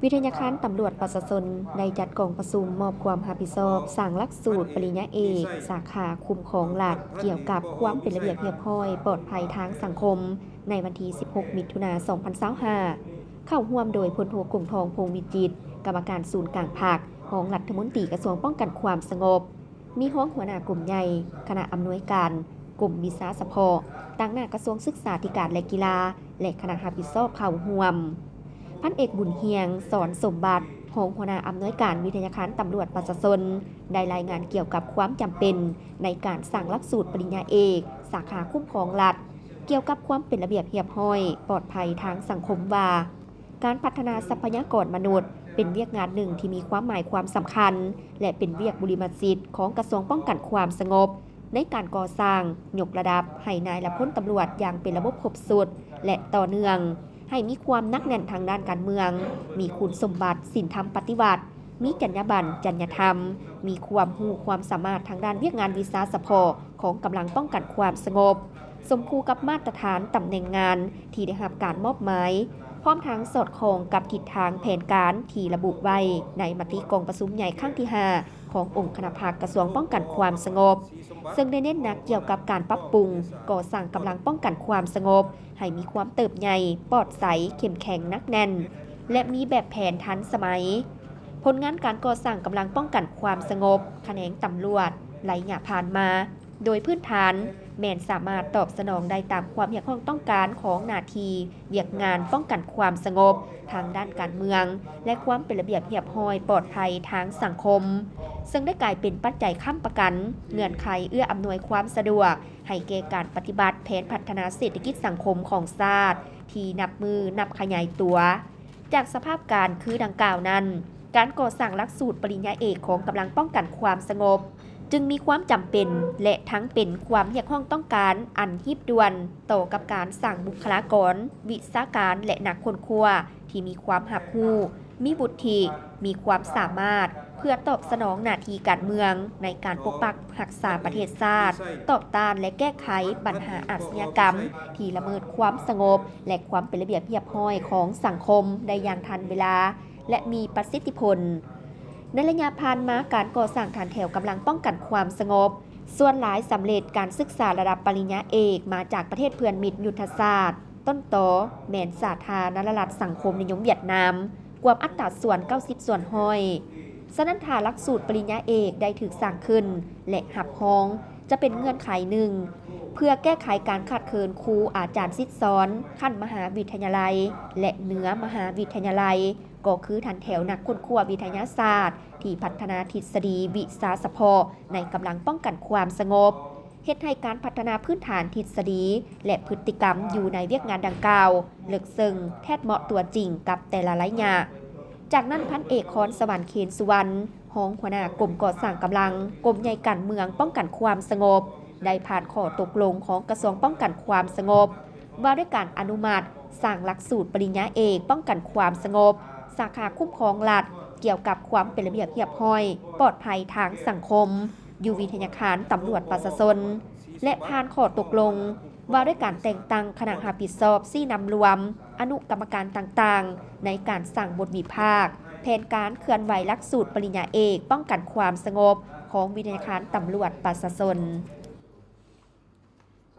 วิทยาคารตำรวจประชาชนได้จัดกองประชุมมอบความรับผิดชอบสร้างหลักสูตรปริญญาเอกสาขาคุ้มครองหลักเกี่ยวกับความเป็นระเบียบเรียบร้อยปลอดภัยทางสังคมในวันที่ 16 มิถุนายน 2025เข้าร่วมโดยพลโทกรุงทองพงษ์วิจิตรกรรมการศูนย์กลางภาครองรัฐมนตรีกระทรวงป้องกันความสงบมีห้องหัวหน้ากลุ่มใหญ่คณะอำนวยการกลุ่มวิสาสะเพาะตั้งหน้ากระทรวงศึกษาธิการและกีฬาและคณะรับผิดชอบเข้าร่วมพันเอกบุญเฮียงสอนสมบัติรองหัวหน้าอำนวยการวิทยาคารตำรวจประชาชนได้รายงานเกี่ยวกับความจำเป็นในการสร้างหลักสูตรปริญญาเอกสาขาคุ้มครองรัฐเกี่ยวกับความเป็นระเบียบเรียบร้อยปลอดภัยทางสังคมว่าการพัฒนาทรัพยากรมนุษย์เป็นเวียกงานหนึ่งที่มีความหมายความสำคัญและเป็นเวียกบุริมสิทธิ์ของกระทรวงป้องกันความสงบในการก่อสร้างยกระดับให้นายและพลตำรวจอย่างเป็นระบบครบสุดและต่อเนื่องให้มีความนักแน่นทางด้านการเมืองมีคุณสมบัติศีลธรรมปฏิบัติมีจรรยาบรรณจรรยธรรมมีความรู้ความสามารถทางด้านเวียกงานวิสาสะเพาะของกำลังป้องกันความสงบสมคู่กับมาตรฐานตำแหน่งงานที่ได้รับการมอบหมายพร้อมทั้งสอดคล้องกับทิศทางแผนการที่ระบุไว้ในมติกองประชุมใหญ่ครั้งที่ 5 ขององค์คณะภาคกระทรวงป้องกันความสงบซึ่งได้เน้นหนักเกี่ยวกับการปรับปรุงก่อสร้างกำลังป้องกันความสงบให้มีความเติบใหญ่ปลอดใสเข้มแข็งนักแน่นและมีแบบแผนทันสมัยผลงานการก่อสร้างกำลังป้องกันความสงบแขนงตำรวจไหลหยาผ่านมาโดยพื้นฐานแมนสามารถตอบสนองได้ตามความอยากต้องการของหน้าที่เวียกงานป้องกันความสงบทางด้านการเมืองและความเป็นระเบียบเรียบร้อยปลอดภัยทางสังคมซึ่งได้กลายเป็นปัจจัยค้ำประกันเงื่อนไขเอื้ออำนวยความสะดวกให้แก่การปฏิบัติแผนพัฒนาเศรษฐกิจสังคมของชาติที่นับขยายตัวจากสภาพการคือดังกล่าวนั้นการก่อสร้างหลักสูตรปริญญาเอกของกำลังป้องกันความสงบจึงมีความจำเป็นและทั้งเป็นความเรียกร้องต้องการอันรีบด่วนต่อกับการสร้างบุคลากรวิชาการและนักค้นคว้าที่มีความรับรู้มีวุฒิมีความสามารถเพื่อตอบสนองหน้าที่การเมืองในการปกปักรักษาประเทศชาติตอบต้านและแก้ไขปัญหาอาชญากรรมที่ละเมิดความสงบและความเป็นระเบียบเรียบร้อยของสังคมได้อย่างทันเวลาและมีประสิทธิผลในระยะผ่านมาการก่อสร้างฐานแถวกำลังป้องกันความสงบส่วนหลายสำเร็จการศึกษาระดับปริญญาเอกมาจากประเทศเพื่อนมิตรยุทธศาสตร์ต้นตอแมนสาธารณรัฐสังคมนิยมเวียดนามกว่าอัตราส่วน 90 ส่วนห้อยฉะนั้นถ้าหลักสูตรปริญญาเอกได้ถูกสร้างขึ้นและหับห้องจะเป็นเงื่อนไขหนึ่งเพื่อแก้ไขการขาดเคินครูอาจารย์ซิดซ้อนขั้นมหาวิทยาลัยและเหนือมหาวิทยาลัยก็คือฐานแถวนักค้นคว้าวิทยาศาสตร์ที่พัฒนาทฤษฎีวิสาสะเพาะในกำลังป้องกันความสงบเฮ็ดให้การพัฒนาพื้นฐานทฤษฎีและพฤติกรรมอยู่ในเวียกงานดังกล่าวลึกซึ้งแทบเหมาะตัวจริงกับแต่ละระยะจากนั้นพันเอกคอนสวรรค์เคนสุวรรณรองหัวหน้ากรมก่อสร้างกำลังกรมใหญ่การเมืองป้องกันความสงบได้ผ่านข้อตกลงของกระทรวงป้องกันความสงบว่าด้วยการอนุมัติสร้างหลักสูตรปริญญาเอกป้องกันความสงบสาขาคุ้มครองรัฐเกี่ยวกับความเป็นระเบียบเรียบร้อยปลอดภัยทางสังคมอยู่วิทยาคารตำรวจประชาชนและผ่านข้อตกลงว่าด้วยการแต่งตั้งคณะรับผิดชอบ4นำรวมอนุกรรมการต่างๆในการสั่งบทวิพากษ์แผนการเคลื่อนไหวหลักสูตรปริญญาเอกป้องกันความสงบของวิทยาคารตำรวจประชาชน